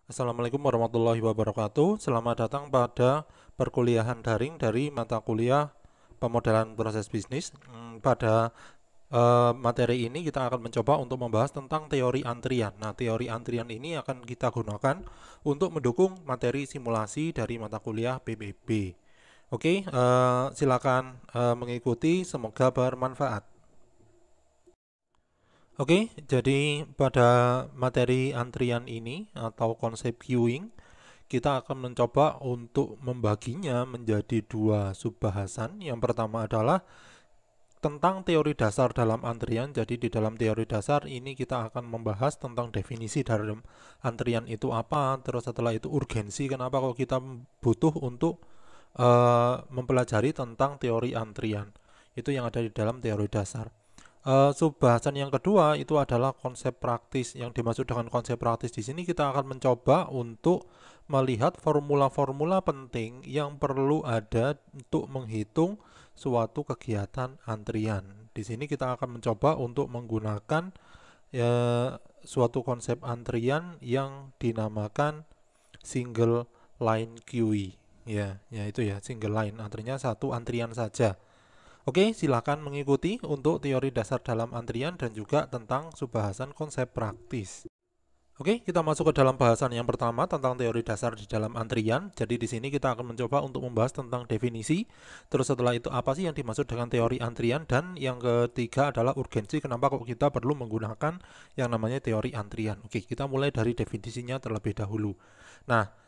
Assalamualaikum warahmatullahi wabarakatuh. Selamat datang pada perkuliahan daring dari mata kuliah pemodelan proses bisnis. Pada materi ini kita akan mencoba untuk membahas tentang teori antrian. Nah, teori antrian ini akan kita gunakan untuk mendukung materi simulasi dari mata kuliah PBB. Oke, silakan mengikuti. Semoga bermanfaat. Oke, jadi pada materi antrian ini atau konsep queuing, kita akan mencoba untuk membaginya menjadi dua subbahasan. Yang pertama adalah tentang teori dasar dalam antrian. Jadi di dalam teori dasar ini kita akan membahas tentang definisi dalam antrian itu apa, terus setelah itu urgensi, kenapa kok kita butuh untuk mempelajari tentang teori antrian. Itu yang ada di dalam teori dasar. Subbahasan yang kedua itu adalah konsep praktis. Yang dimaksud dengan konsep praktis di sini kita akan mencoba untuk melihat formula-formula penting yang perlu ada untuk menghitung suatu kegiatan antrian. Di sini kita akan mencoba untuk menggunakan suatu konsep antrian yang dinamakan single line queue. Ya itu ya, single line, artinya satu antrian saja. Oke, silakan mengikuti untuk teori dasar dalam antrian dan juga tentang subbahasan konsep praktis. Oke, kita masuk ke dalam bahasan yang pertama tentang teori dasar di dalam antrian. Jadi di sini kita akan mencoba untuk membahas tentang definisi. Terus setelah itu apa sih yang dimaksud dengan teori antrian, dan yang ketiga adalah urgensi, kenapa kok kita perlu menggunakan yang namanya teori antrian. Oke, kita mulai dari definisinya terlebih dahulu. Nah,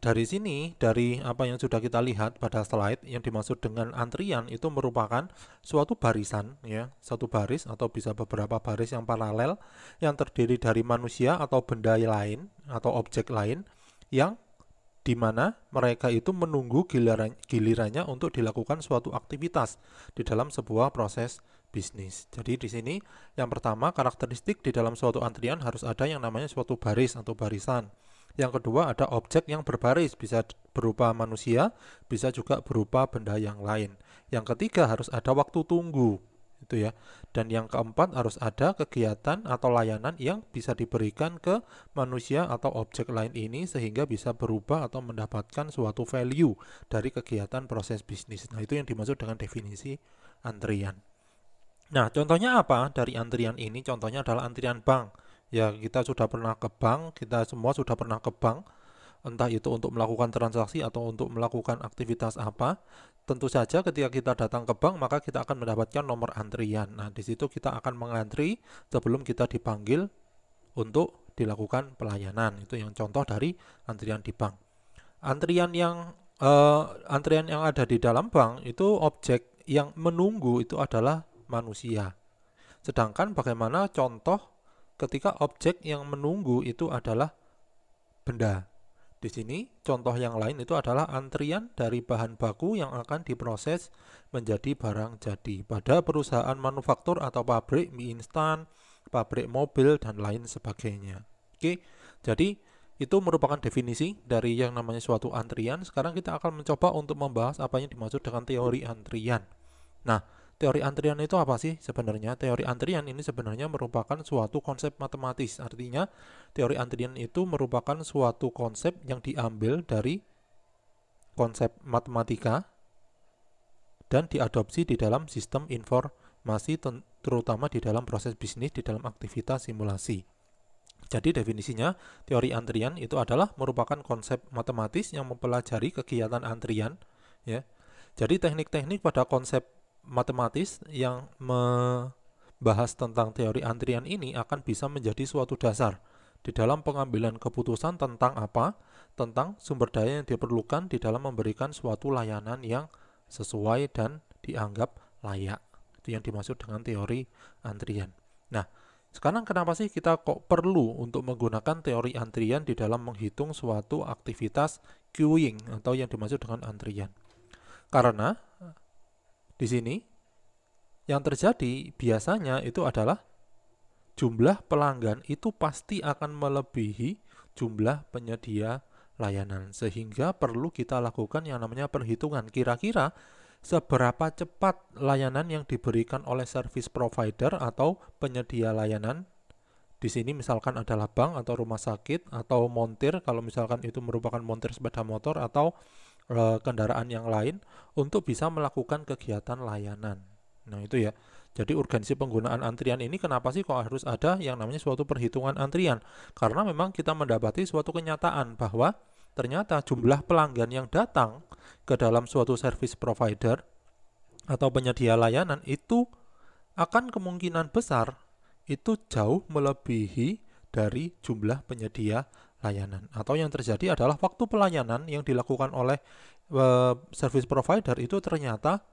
dari sini, dari apa yang sudah kita lihat pada slide, yang dimaksud dengan antrian itu merupakan suatu barisan, ya, satu baris atau bisa beberapa baris yang paralel yang terdiri dari manusia atau benda lain atau objek lain yang dimana mereka itu menunggu gilirannya untuk dilakukan suatu aktivitas di dalam sebuah proses bisnis. Jadi di sini yang pertama, karakteristik di dalam suatu antrian harus ada yang namanya suatu baris atau barisan. Yang kedua, ada objek yang berbaris, bisa berupa manusia, bisa juga berupa benda yang lain. Yang ketiga, harus ada waktu tunggu, itu ya. Dan yang keempat, harus ada kegiatan atau layanan yang bisa diberikan ke manusia atau objek lain ini sehingga bisa berubah atau mendapatkan suatu value dari kegiatan proses bisnis. Nah, itu yang dimaksud dengan definisi antrian. Nah, contohnya apa dari antrian ini? Contohnya adalah antrian bank. Ya, kita sudah pernah ke bank, kita semua sudah pernah ke bank, entah itu untuk melakukan transaksi atau untuk melakukan aktivitas apa. Tentu saja ketika kita datang ke bank, maka kita akan mendapatkan nomor antrian. Nah, di situ kita akan mengantri sebelum kita dipanggil untuk dilakukan pelayanan. Itu yang contoh dari antrian di bank. Antrian yang ada di dalam bank itu objek yang menunggu itu adalah manusia. Sedangkan bagaimana contoh ketika objek yang menunggu itu adalah benda. Di sini contoh yang lain itu adalah antrian dari bahan baku yang akan diproses menjadi barang jadi pada perusahaan manufaktur atau pabrik mie instan, pabrik mobil, dan lain sebagainya. Oke, jadi itu merupakan definisi dari yang namanya suatu antrian. Sekarang kita akan mencoba untuk membahas apa yang dimaksud dengan teori antrian. Nah, teori antrian itu apa sih sebenarnya? Teori antrian ini sebenarnya merupakan suatu konsep matematis. Artinya, teori antrian itu merupakan suatu konsep yang diambil dari konsep matematika dan diadopsi di dalam sistem informasi, terutama di dalam proses bisnis, di dalam aktivitas simulasi. Jadi definisinya, teori antrian itu adalah merupakan konsep matematis yang mempelajari kegiatan antrian, ya. Jadi teknik-teknik pada konsep matematis yang membahas tentang teori antrian ini akan bisa menjadi suatu dasar di dalam pengambilan keputusan tentang apa? Tentang sumber daya yang diperlukan di dalam memberikan suatu layanan yang sesuai dan dianggap layak. Itu yang dimaksud dengan teori antrian. Nah, sekarang kenapa sih kita kok perlu untuk menggunakan teori antrian di dalam menghitung suatu aktivitas queuing atau yang dimaksud dengan antrian? Karena di sini yang terjadi biasanya itu adalah jumlah pelanggan itu pasti akan melebihi jumlah penyedia layanan, sehingga perlu kita lakukan yang namanya perhitungan kira-kira seberapa cepat layanan yang diberikan oleh service provider atau penyedia layanan Di sini misalkan adalah bank atau rumah sakit atau montir, kalau misalkan itu merupakan montir sepeda motor atau kendaraan yang lain untuk bisa melakukan kegiatan layanan. Nah, itu ya. Jadi urgensi penggunaan antrian ini kenapa sih kok harus ada yang namanya suatu perhitungan antrian? Karena memang kita mendapati suatu kenyataan bahwa ternyata jumlah pelanggan yang datang ke dalam suatu service provider atau penyedia layanan itu akan kemungkinan besar itu jauh melebihi dari jumlah penyedia layanan. Atau yang terjadi adalah waktu pelayanan yang dilakukan oleh service provider itu ternyata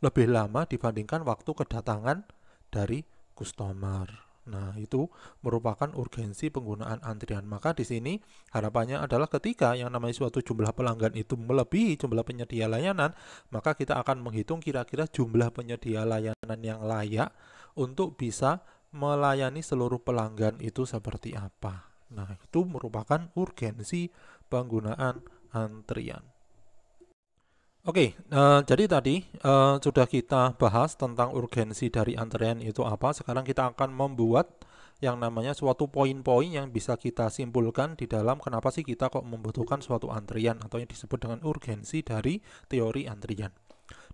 lebih lama dibandingkan waktu kedatangan dari customer. Nah, itu merupakan urgensi penggunaan antrian. Maka di sini harapannya adalah ketika yang namanya suatu jumlah pelanggan itu melebihi jumlah penyedia layanan, maka kita akan menghitung kira-kira jumlah penyedia layanan yang layak untuk bisa melayani seluruh pelanggan itu seperti apa. Nah, itu merupakan urgensi penggunaan antrian. Oke, jadi tadi sudah kita bahas tentang urgensi dari antrian itu apa. Sekarang kita akan membuat yang namanya suatu poin-poin yang bisa kita simpulkan di dalam kenapa sih kita kok membutuhkan suatu antrian atau yang disebut dengan urgensi dari teori antrian.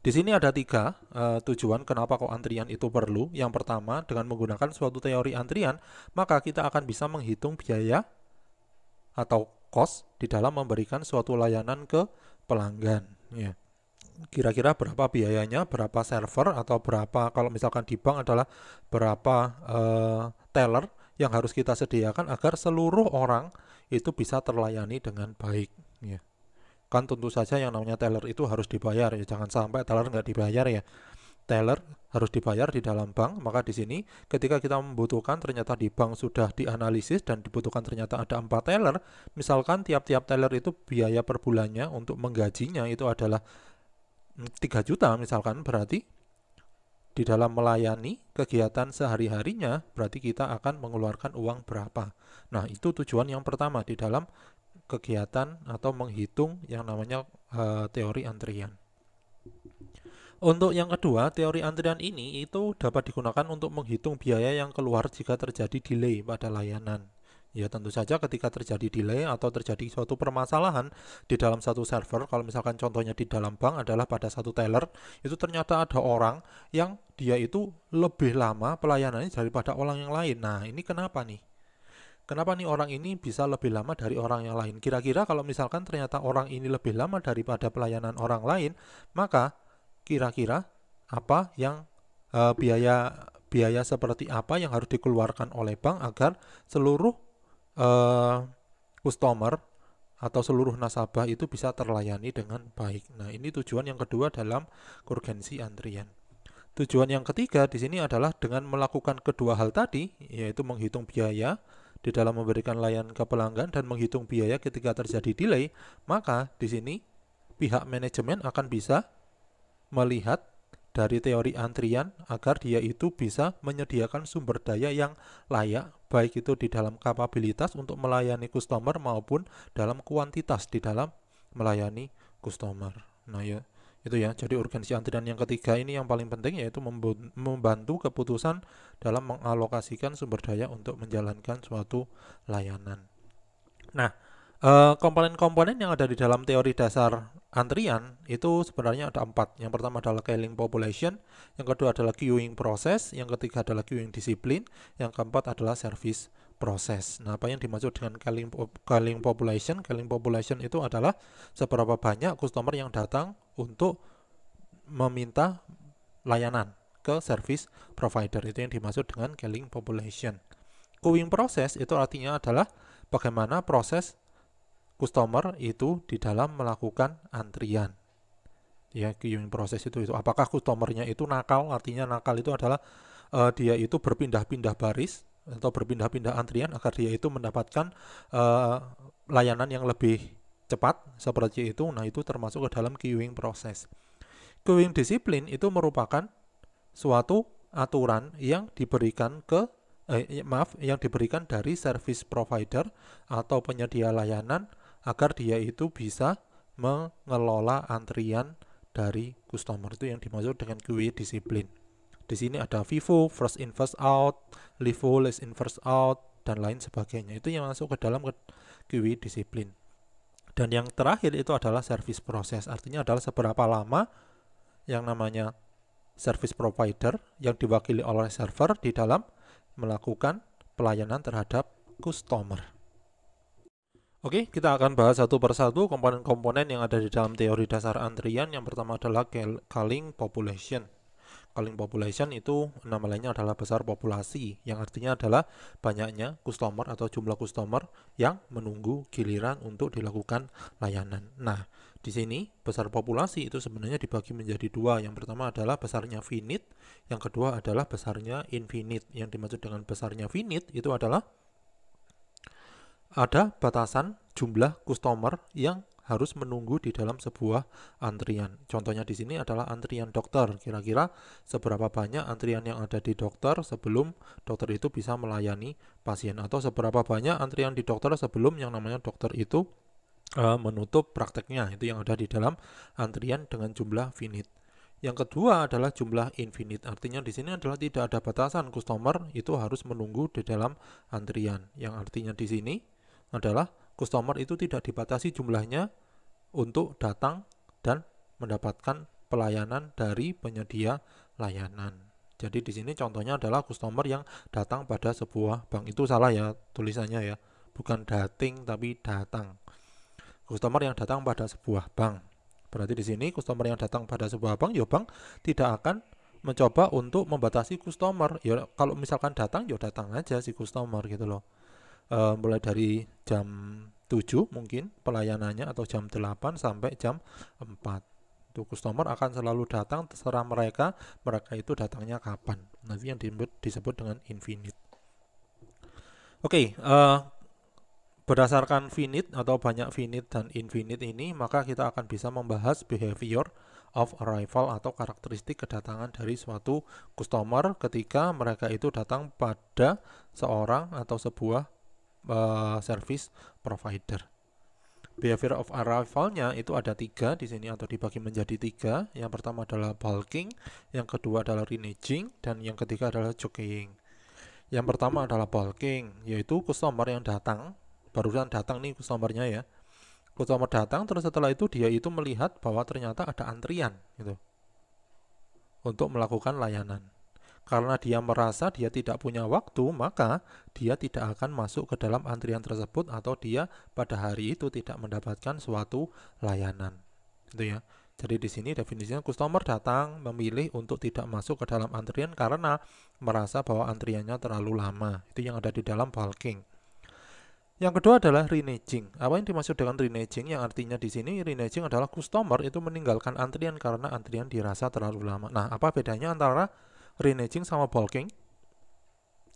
Di sini ada 3 tujuan kenapa kok antrian itu perlu. Yang pertama, dengan menggunakan suatu teori antrian, maka kita akan bisa menghitung biaya atau cost di dalam memberikan suatu layanan ke pelanggan. Ya. Kira-kira berapa biayanya, berapa server, atau berapa, kalau misalkan di bank adalah berapa teller yang harus kita sediakan agar seluruh orang itu bisa terlayani dengan baik. Ya. Kan tentu saja yang namanya teller itu harus dibayar ya, jangan sampai teller nggak dibayar ya. Teller harus dibayar di dalam bank, maka di sini ketika kita membutuhkan ternyata di bank sudah dianalisis dan dibutuhkan ternyata ada 4 teller, misalkan tiap-tiap teller itu biaya per bulannya untuk menggajinya itu adalah 3 juta misalkan, berarti di dalam melayani kegiatan sehari-harinya berarti kita akan mengeluarkan uang berapa. Nah, itu tujuan yang pertama di dalam kegiatan atau menghitung yang namanya teori antrian. Untuk yang kedua, teori antrian ini itu dapat digunakan untuk menghitung biaya yang keluar jika terjadi delay pada layanan. Ya, tentu saja ketika terjadi delay atau terjadi suatu permasalahan di dalam satu server, kalau misalkan contohnya di dalam bank adalah pada satu teller, itu ternyata ada orang yang dia itu lebih lama pelayanannya daripada orang yang lain. Nah, ini kenapa nih? Kenapa nih orang ini bisa lebih lama dari orang yang lain? Kira-kira kalau misalkan ternyata orang ini lebih lama daripada pelayanan orang lain, maka kira-kira apa yang biaya seperti apa yang harus dikeluarkan oleh bank agar seluruh customer atau seluruh nasabah itu bisa terlayani dengan baik. Nah, ini tujuan yang kedua dalam urgensi antrian. Tujuan yang ketiga di sini adalah dengan melakukan kedua hal tadi, yaitu menghitung biaya di dalam memberikan layanan ke pelanggan dan menghitung biaya ketika terjadi delay, maka di sini pihak manajemen akan bisa melihat dari teori antrian agar dia itu bisa menyediakan sumber daya yang layak, baik itu di dalam kapabilitas untuk melayani customer maupun dalam kuantitas di dalam melayani customer. Nah ya, itu ya. Jadi urgensi antrian yang ketiga ini yang paling penting, yaitu membantu keputusan dalam mengalokasikan sumber daya untuk menjalankan suatu layanan. Nah, komponen-komponen yang ada di dalam teori dasar antrian itu sebenarnya ada 4. Yang pertama adalah calling population, yang kedua adalah queuing process, yang ketiga adalah queuing discipline, yang keempat adalah service process. Nah, apa yang dimaksud dengan calling population? Calling population itu adalah seberapa banyak customer yang datang untuk meminta layanan ke service provider. Itu yang dimaksud dengan calling population. Queuing process itu artinya adalah bagaimana proses customer itu di dalam melakukan antrian. Ya, queuing proses itu apakah customernya itu nakal? Artinya nakal itu adalah dia itu berpindah-pindah baris atau berpindah-pindah antrian agar dia itu mendapatkan layanan yang lebih cepat seperti itu. Nah, itu termasuk ke dalam queuing proses. Queuing disiplin itu merupakan suatu aturan yang diberikan yang diberikan dari service provider atau penyedia layanan agar dia itu bisa mengelola antrian dari customer. Itu yang dimaksud dengan queuing disiplin. Di sini ada FIFO, first in first out, LIFO, last in first out, dan lain sebagainya. Itu yang masuk ke dalam QI disiplin. Dan yang terakhir itu adalah service proses, artinya adalah seberapa lama yang namanya service provider yang diwakili oleh server di dalam melakukan pelayanan terhadap customer. Oke, kita akan bahas satu persatu komponen-komponen yang ada di dalam teori dasar antrian. Yang pertama adalah culling population. Culling population itu nama lainnya adalah besar populasi, yang artinya adalah banyaknya customer atau jumlah customer yang menunggu giliran untuk dilakukan layanan. Nah, di sini besar populasi itu sebenarnya dibagi menjadi dua. Yang pertama adalah besarnya finite, yang kedua adalah besarnya infinite. Yang dimaksud dengan besarnya finite itu adalah ada batasan jumlah customer yang harus menunggu di dalam sebuah antrian. Contohnya di sini adalah antrian dokter. Kira-kira seberapa banyak antrian yang ada di dokter sebelum dokter itu bisa melayani pasien, atau seberapa banyak antrian di dokter sebelum yang namanya dokter itu menutup prakteknya. Itu yang ada di dalam antrian dengan jumlah finite. Yang kedua adalah jumlah infinite. Artinya di sini adalah tidak ada batasan customer itu harus menunggu di dalam antrian. Yang artinya di sini adalah customer itu tidak dibatasi jumlahnya untuk datang dan mendapatkan pelayanan dari penyedia layanan. Jadi di sini contohnya adalah customer yang datang pada sebuah bank. Itu salah ya tulisannya ya, bukan dating tapi datang. Customer yang datang pada sebuah bank. Berarti di sini customer yang datang pada sebuah bank, ya bank tidak akan mencoba untuk membatasi customer. Ya kalau misalkan datang, ya datang aja si customer gitu loh. Mulai dari jam 7 mungkin pelayanannya, atau jam 8 sampai jam 4. Itu customer akan selalu datang, terserah mereka itu datangnya kapan. Nanti yang disebut dengan infinite. Oke, berdasarkan finite atau banyak finite dan infinite ini, maka kita akan bisa membahas behavior of arrival atau karakteristik kedatangan dari suatu customer ketika mereka itu datang pada seorang atau sebuah service provider. Behavior of arrival-nya itu ada 3 di sini, atau dibagi menjadi 3. Yang pertama adalah bulking, yang kedua adalah reneging, dan yang ketiga adalah jockeying. Yang pertama adalah bulking, yaitu customer yang datang, barusan datang nih customernya ya. Customer datang, terus setelah itu dia itu melihat bahwa ternyata ada antrian gitu untuk melakukan layanan. Karena dia merasa dia tidak punya waktu, maka dia tidak akan masuk ke dalam antrian tersebut, atau dia pada hari itu tidak mendapatkan suatu layanan. Gitu ya. Jadi di sini definisinya customer datang memilih untuk tidak masuk ke dalam antrian karena merasa bahwa antriannya terlalu lama. Itu yang ada di dalam bulking. Yang kedua adalah reneging. Apa yang dimaksud dengan reneging? Yang artinya di sini reneging adalah customer itu meninggalkan antrian karena antrian dirasa terlalu lama. Nah, apa bedanya antara reneging sama bulking?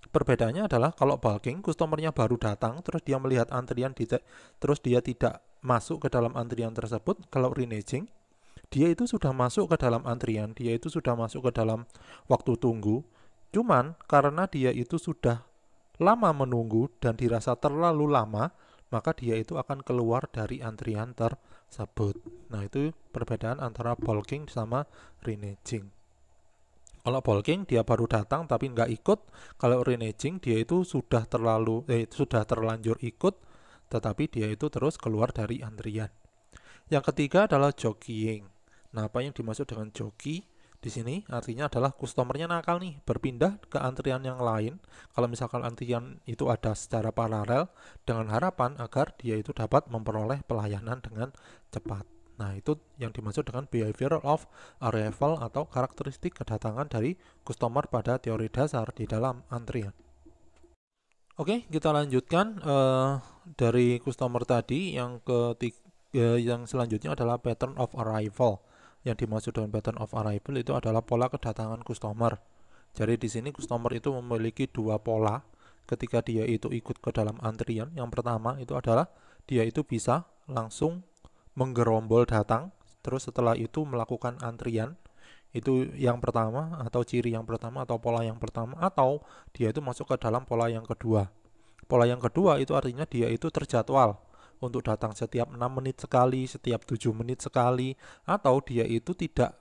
Perbedaannya adalah kalau bulking, customernya baru datang, terus dia melihat antrian, terus dia tidak masuk ke dalam antrian tersebut. Kalau reneging, dia itu sudah masuk ke dalam antrian, dia itu sudah masuk ke dalam waktu tunggu. Cuman karena dia itu sudah lama menunggu dan dirasa terlalu lama, maka dia itu akan keluar dari antrian tersebut. Nah, itu perbedaan antara bulking sama reneging. Kalau bulking dia baru datang tapi nggak ikut. Kalau reneging dia itu sudah terlanjur ikut, tetapi dia itu terus keluar dari antrian. Yang ketiga adalah jockeying. Nah, apa yang dimaksud dengan jockey di sini artinya adalah customernya nakal nih, berpindah ke antrian yang lain. Kalau misalkan antrian itu ada secara paralel, dengan harapan agar dia itu dapat memperoleh pelayanan dengan cepat. Nah, itu yang dimaksud dengan behavior of arrival atau karakteristik kedatangan dari customer pada teori dasar di dalam antrian. Oke, kita lanjutkan dari customer tadi. Yang selanjutnya adalah pattern of arrival. Yang dimaksud dengan pattern of arrival itu adalah pola kedatangan customer. Jadi di sini customer itu memiliki 2 pola ketika dia itu ikut ke dalam antrian. Yang pertama itu adalah dia itu bisa langsung menggerombol datang, terus setelah itu melakukan antrian. Itu yang pertama, atau ciri yang pertama, atau pola yang pertama. Atau dia itu masuk ke dalam pola yang kedua. Pola yang kedua itu artinya dia itu terjadwal untuk datang setiap 6 menit sekali, setiap 7 menit sekali. Atau dia itu tidak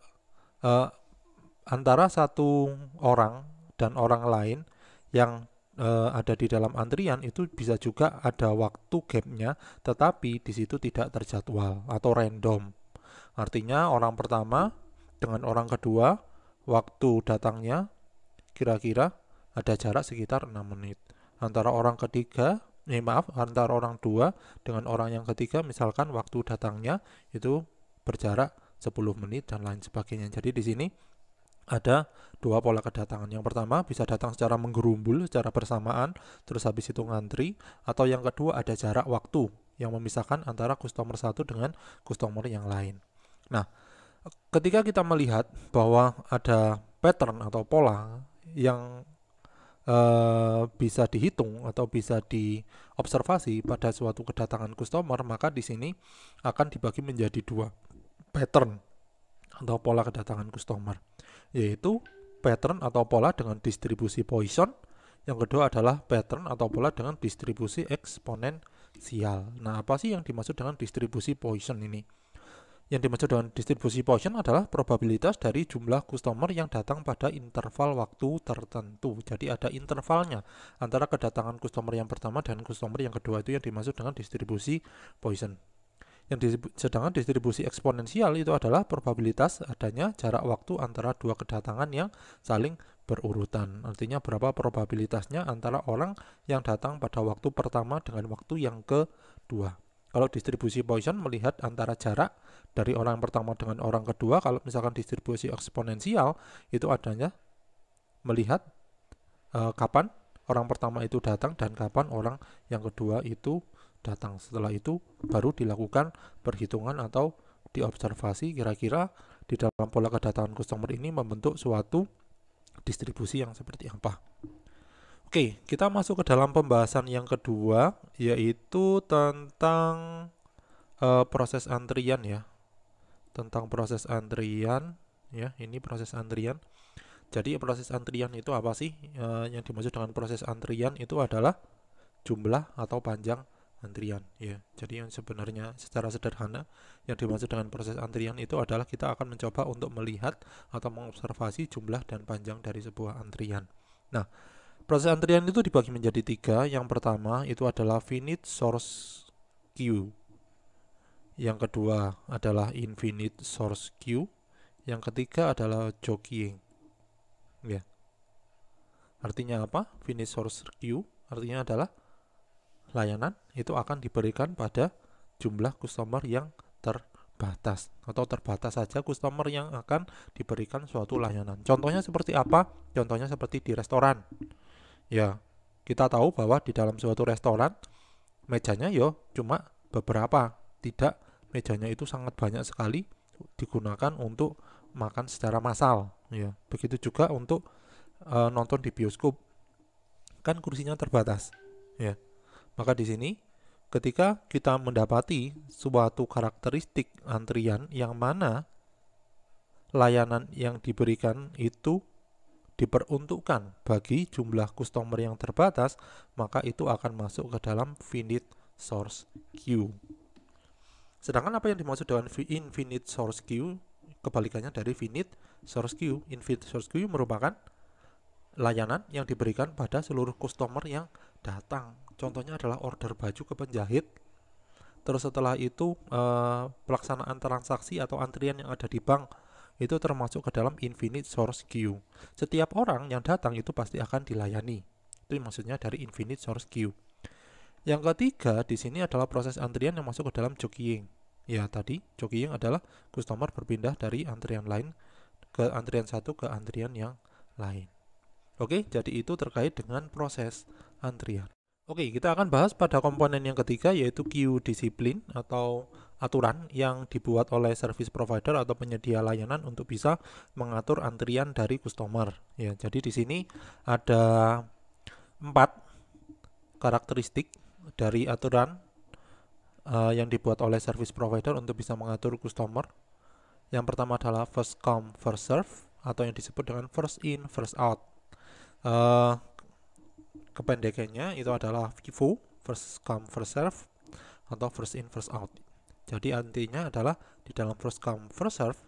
antara satu orang dan orang lain yang ada di dalam antrian itu bisa juga ada waktu gapnya, tetapi di situ tidak terjadwal atau random. Artinya orang pertama dengan orang kedua, waktu datangnya kira-kira ada jarak sekitar 6 menit. Antara orang ketiga, antara orang dua dengan orang yang ketiga, misalkan waktu datangnya itu berjarak 10 menit dan lain sebagainya. Jadi di sini ada dua pola kedatangan. Yang pertama bisa datang secara menggerumbul, secara bersamaan, terus habis itu ngantri. Atau yang kedua ada jarak waktu yang memisahkan antara customer satu dengan customer yang lain. Nah, ketika kita melihat bahwa ada pattern atau pola yang bisa dihitung atau bisa diobservasi pada suatu kedatangan customer, maka di sini akan dibagi menjadi dua pattern atau pola kedatangan customer, yaitu pattern atau pola dengan distribusi Poisson. Yang kedua adalah pattern atau pola dengan distribusi eksponensial. Nah, apa sih yang dimaksud dengan distribusi Poisson ini? Yang dimaksud dengan distribusi Poisson adalah probabilitas dari jumlah customer yang datang pada interval waktu tertentu. Jadi ada intervalnya antara kedatangan customer yang pertama dan customer yang kedua, itu yang dimaksud dengan distribusi Poisson. Sedangkan distribusi eksponensial itu adalah probabilitas adanya jarak waktu antara dua kedatangan yang saling berurutan. Artinya berapa probabilitasnya antara orang yang datang pada waktu pertama dengan waktu yang kedua. Kalau distribusi Poisson melihat antara jarak dari orang pertama dengan orang kedua. Kalau misalkan distribusi eksponensial itu adanya melihat kapan orang pertama itu datang dan kapan orang yang kedua itu datang. Setelah itu baru dilakukan perhitungan atau diobservasi kira-kira di dalam pola kedatangan customer ini membentuk suatu distribusi yang seperti apa. Oke, kita masuk ke dalam pembahasan yang kedua, yaitu tentang proses antrian ya. Tentang proses antrian ya, ini proses antrian. Jadi proses antrian itu apa sih? Yang dimaksud dengan proses antrian itu adalah jumlah atau panjang antrian ya. Jadi yang sebenarnya secara sederhana yang dimaksud dengan proses antrian itu adalah kita akan mencoba untuk melihat atau mengobservasi jumlah dan panjang dari sebuah antrian. Nah, proses antrian itu dibagi menjadi tiga. Yang pertama itu adalah finite source queue. Yang kedua adalah infinite source queue. Yang ketiga adalah jockeying. Ya. Artinya apa? Finite source queue artinya adalah layanan itu akan diberikan pada jumlah customer yang terbatas atau terbatas saja customer yang akan diberikan suatu layanan. Contohnya seperti apa? Contohnya seperti di restoran. Ya, kita tahu bahwa di dalam suatu restoran mejanya cuma beberapa, tidak mejanya itu sangat banyak sekali digunakan untuk makan secara massal. Ya, begitu juga untuk nonton di bioskop, kan kursinya terbatas. Ya. Maka di sini ketika kita mendapati suatu karakteristik antrian yang mana layanan yang diberikan itu diperuntukkan bagi jumlah customer yang terbatas, maka itu akan masuk ke dalam finite source queue. Sedangkan apa yang dimaksud dengan infinite source queue? Kebalikannya dari finite source queue. Infinite source queue merupakan layanan yang diberikan pada seluruh customer yang datang. Contohnya adalah order baju ke penjahit. Terus setelah itu pelaksanaan transaksi atau antrian yang ada di bank itu termasuk ke dalam infinite source queue. Setiap orang yang datang itu pasti akan dilayani. Itu maksudnya dari infinite source queue. Yang ketiga di sini adalah proses antrian yang masuk ke dalam jockeying. Ya, tadi jockeying adalah customer berpindah dari antrian lain ke antrian satu ke antrian yang lain. Oke, jadi itu terkait dengan proses antrian. Oke, kita akan bahas pada komponen yang ketiga, yaitu queue disiplin atau aturan yang dibuat oleh service provider atau penyedia layanan untuk bisa mengatur antrian dari customer. Ya, jadi di sini ada 4 karakteristik dari aturan yang dibuat oleh service provider untuk bisa mengatur customer. Yang pertama adalah first come first serve atau yang disebut dengan first in first out. Kependekannya itu adalah FIFO, first come first serve atau first in first out. Jadi artinya adalah di dalam first come first serve,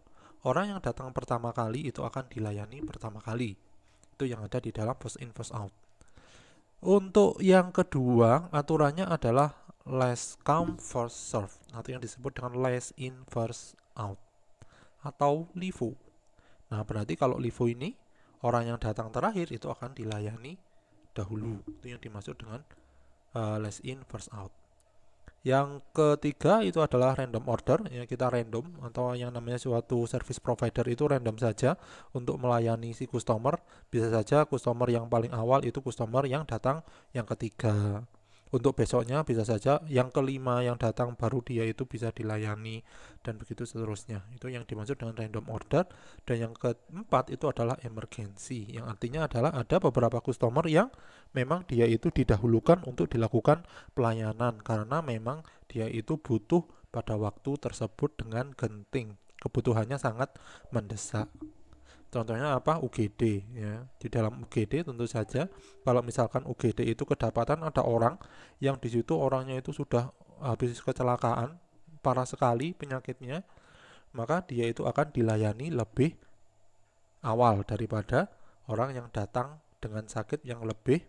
orang yang datang pertama kali itu akan dilayani pertama kali. Itu yang ada di dalam first in first out. Untuk yang kedua, aturannya adalah last come first serve, atau yang disebut dengan last in first out atau LIFO. Nah, berarti kalau LIFO ini orang yang datang terakhir itu akan dilayani dahulu. Itu yang dimaksud dengan last in first out. Yang ketiga itu adalah random order, ya kita random, atau yang namanya suatu service provider itu random saja untuk melayani si customer. Bisa saja customer yang paling awal itu customer yang datang yang ketiga. Untuk besoknya bisa saja yang kelima yang datang baru dia itu bisa dilayani, dan begitu seterusnya. Itu yang dimaksud dengan random order. Dan yang keempat itu adalah emergency, yang artinya adalah ada beberapa customer yang memang dia itu didahulukan untuk dilakukan pelayanan karena memang dia itu butuh pada waktu tersebut dengan genting, kebutuhannya sangat mendesak. Contohnya apa? UGD, ya. Di dalam UGD tentu saja kalau misalkan UGD itu kedapatan ada orang yang di situ orangnya itu sudah habis kecelakaan, parah sekali penyakitnya, maka dia itu akan dilayani lebih awal daripada orang yang datang dengan sakit yang lebih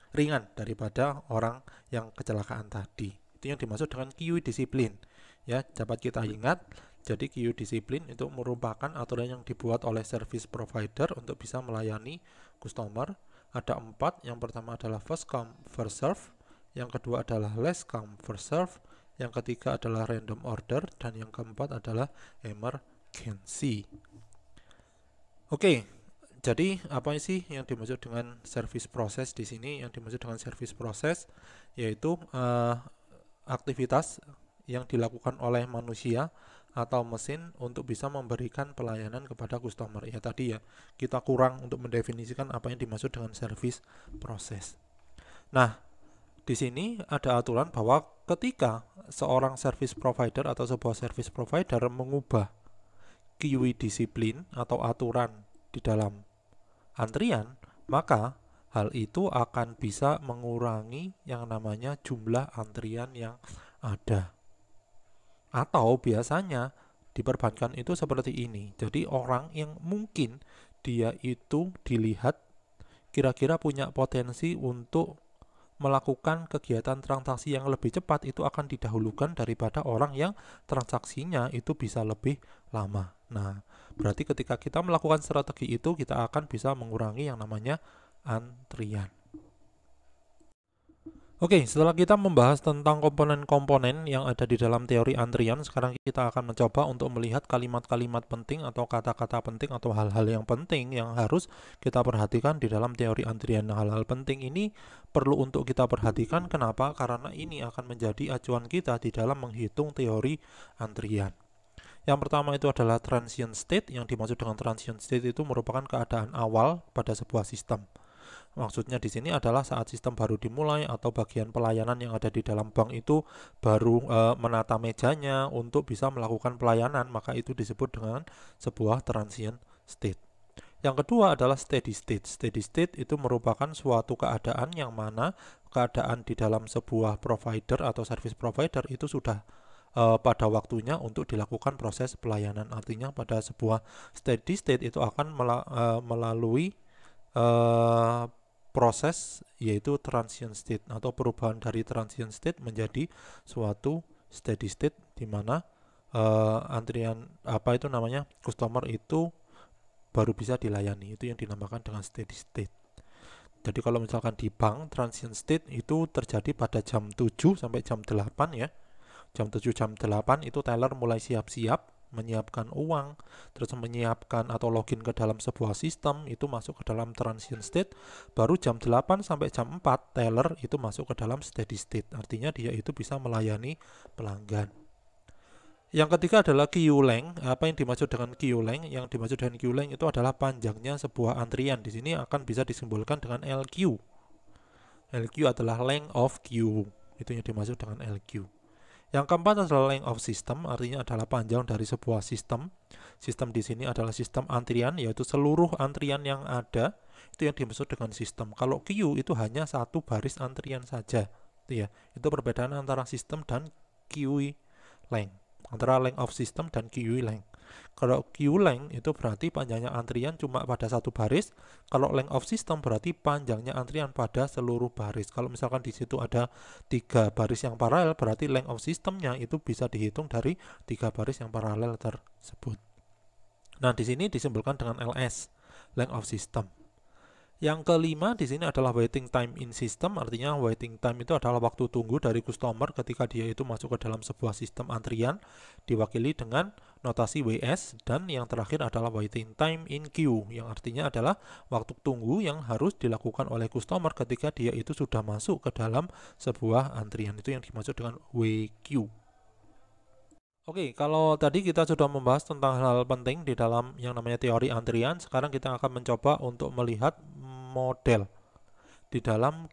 ringan daripada orang yang kecelakaan tadi. Itu yang dimaksud dengan QI disiplin. Ya, dapat kita ingat. Jadi QI disiplin itu merupakan aturan yang dibuat oleh service provider untuk bisa melayani customer. Ada 4. Yang pertama adalah first come first serve. Yang kedua adalah last come first serve. Yang ketiga adalah random order, dan yang keempat adalah emergency. Oke. Jadi apa sih yang dimaksud dengan service process di sini? Yang dimaksud dengan service process yaitu aktivitas yang dilakukan oleh manusia atau mesin untuk bisa memberikan pelayanan kepada customer. Ya tadi ya, kita kurang untuk mendefinisikan apa yang dimaksud dengan service process. Nah, di sini ada aturan bahwa ketika seorang service provider atau sebuah service provider mengubah QI disiplin atau aturan di dalam antrian, maka hal itu akan bisa mengurangi yang namanya jumlah antrian yang ada. Atau biasanya di perbankan itu seperti ini. Jadi orang yang mungkin dia itu dilihat kira-kira punya potensi untuk melakukan kegiatan transaksi yang lebih cepat itu akan didahulukan daripada orang yang transaksinya itu bisa lebih lama. Nah, berarti ketika kita melakukan strategi itu kita akan bisa mengurangi yang namanya antrian. Oke, setelah kita membahas tentang komponen-komponen yang ada di dalam teori antrian, sekarang kita akan mencoba untuk melihat kalimat-kalimat penting atau kata-kata penting atau hal-hal yang penting yang harus kita perhatikan di dalam teori antrian. Hal-hal penting ini perlu untuk kita perhatikan. Kenapa? Karena ini akan menjadi acuan kita di dalam menghitung teori antrian. Yang pertama itu adalah transient state. Yang dimaksud dengan transient state itu merupakan keadaan awal pada sebuah sistem. Maksudnya di sini adalah saat sistem baru dimulai atau bagian pelayanan yang ada di dalam bank itu baru menata mejanya untuk bisa melakukan pelayanan, maka itu disebut dengan sebuah transient state. Yang kedua adalah steady state. Steady state itu merupakan suatu keadaan yang mana keadaan di dalam sebuah provider atau service provider itu sudah pada waktunya untuk dilakukan proses pelayanan. Artinya pada sebuah steady state itu akan melalui proses yaitu transient state atau perubahan dari transient state menjadi suatu steady state di mana antrian customer itu baru bisa dilayani. Itu yang dinamakan dengan steady state. Jadi kalau misalkan di bank transient state itu terjadi pada jam 7 sampai jam 8 ya. Jam 7 jam 8 itu teller mulai siap-siap menyiapkan uang, terus menyiapkan atau login ke dalam sebuah sistem, itu masuk ke dalam transient state. Baru jam 8 sampai jam 4 teller itu masuk ke dalam steady state. Artinya dia itu bisa melayani pelanggan. Yang ketiga adalah queue length. Apa yang dimaksud dengan queue length? Yang dimaksud dengan queue length itu adalah panjangnya sebuah antrian. Di sini akan bisa disimbolkan dengan LQ. LQ adalah length of queue. Itu yang dimaksud dengan LQ. Yang keempat adalah length of system, artinya adalah panjang dari sebuah sistem. Sistem di sini adalah sistem antrian, yaitu seluruh antrian yang ada itu yang dimaksud dengan sistem. Kalau queue itu hanya satu baris antrian saja, itu ya. Itu perbedaan antara sistem dan queue length, antara length of system dan queue length. Kalau queue length itu berarti panjangnya antrian cuma pada satu baris. Kalau length of system berarti panjangnya antrian pada seluruh baris. Kalau misalkan di situ ada 3 baris yang paralel, berarti length of systemnya itu bisa dihitung dari 3 baris yang paralel tersebut. Nah, di sini disimbolkan dengan LS, length of system. Yang kelima di sini adalah waiting time in system, artinya waiting time itu adalah waktu tunggu dari customer ketika dia itu masuk ke dalam sebuah sistem antrian, diwakili dengan notasi WS. Dan yang terakhir adalah waiting time in queue, yang artinya adalah waktu tunggu yang harus dilakukan oleh customer ketika dia itu sudah masuk ke dalam sebuah antrian, itu yang dimaksud dengan WQ. Oke, kalau tadi kita sudah membahas tentang hal-hal penting di dalam yang namanya teori antrian, sekarang kita akan mencoba untuk melihat model di dalam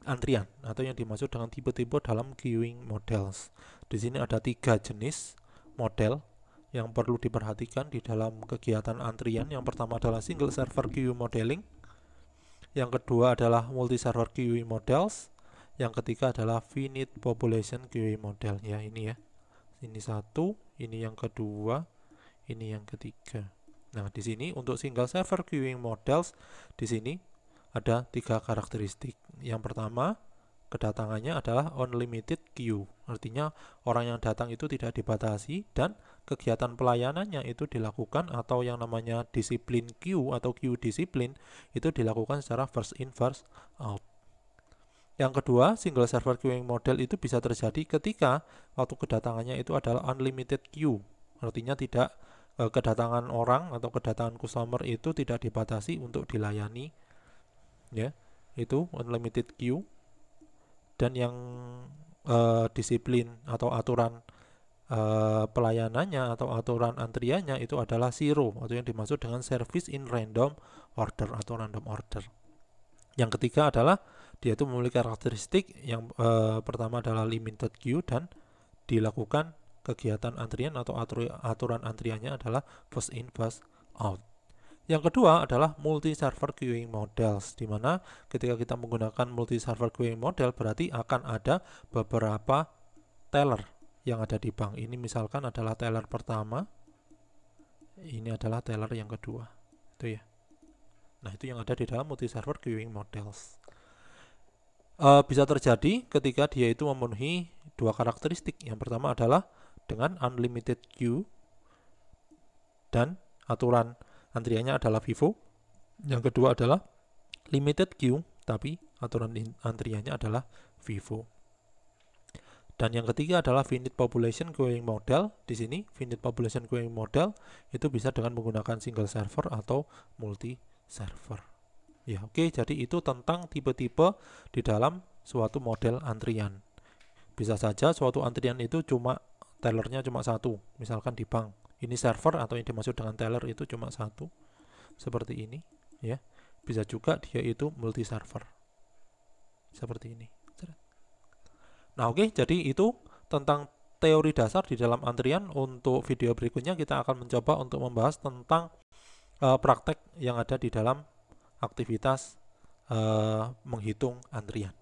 antrian atau yang dimaksud dengan tipe-tipe dalam queuing models. Di sini ada 3 jenis model yang perlu diperhatikan di dalam kegiatan antrian. Yang pertama adalah single server queue modeling, yang kedua adalah multi server queuing models, yang ketiga adalah finite population queuing model. Ya, ini ya. Ini satu, ini yang kedua, ini yang ketiga. Nah, di sini untuk single server queuing models, di sini ada 3 karakteristik. Yang pertama, kedatangannya adalah unlimited queue. Artinya orang yang datang itu tidak dibatasi dan kegiatan pelayanannya itu dilakukan atau yang namanya disiplin queue atau queue disiplin itu dilakukan secara first in first out. Yang kedua, single server queuing model itu bisa terjadi ketika waktu kedatangannya itu adalah unlimited queue. Artinya tidak kedatangan orang atau kedatangan customer itu tidak dibatasi untuk dilayani. Ya, itu unlimited queue. Dan yang disiplin atau aturan pelayanannya atau aturan antriannya itu adalah zero atau yang dimaksud dengan service in random order atau random order. Yang ketiga adalah dia itu memiliki karakteristik yang pertama adalah limited queue dan dilakukan kegiatan antrian atau aturan antriannya adalah first in first out. Yang kedua adalah multi server queuing models, di mana ketika kita menggunakan multi server queuing model berarti akan ada beberapa teller yang ada di bank. Ini misalkan adalah teller pertama, ini adalah teller yang kedua, itu ya. Nah, itu yang ada di dalam multi server queuing models. Bisa terjadi ketika dia itu memenuhi 2 karakteristik. Yang pertama adalah dengan unlimited queue dan aturan antriannya adalah FIFO. Yang kedua adalah limited queue tapi aturan antriannya adalah FIFO. Dan yang ketiga adalah finite population queuing model. Di sini finite population queuing model itu bisa dengan menggunakan single server atau multi server. Ya, oke, jadi itu tentang tipe-tipe di dalam suatu model antrian. Bisa saja suatu antrian itu tellernya cuma satu, misalkan di bank. Ini server atau yang dimaksud dengan teller itu cuma satu, seperti ini, ya. Bisa juga dia itu multi server, seperti ini. Nah, oke, jadi itu tentang teori dasar di dalam antrian. Untuk video berikutnya kita akan mencoba untuk membahas tentang praktek yang ada di dalam aktivitas menghitung antrian.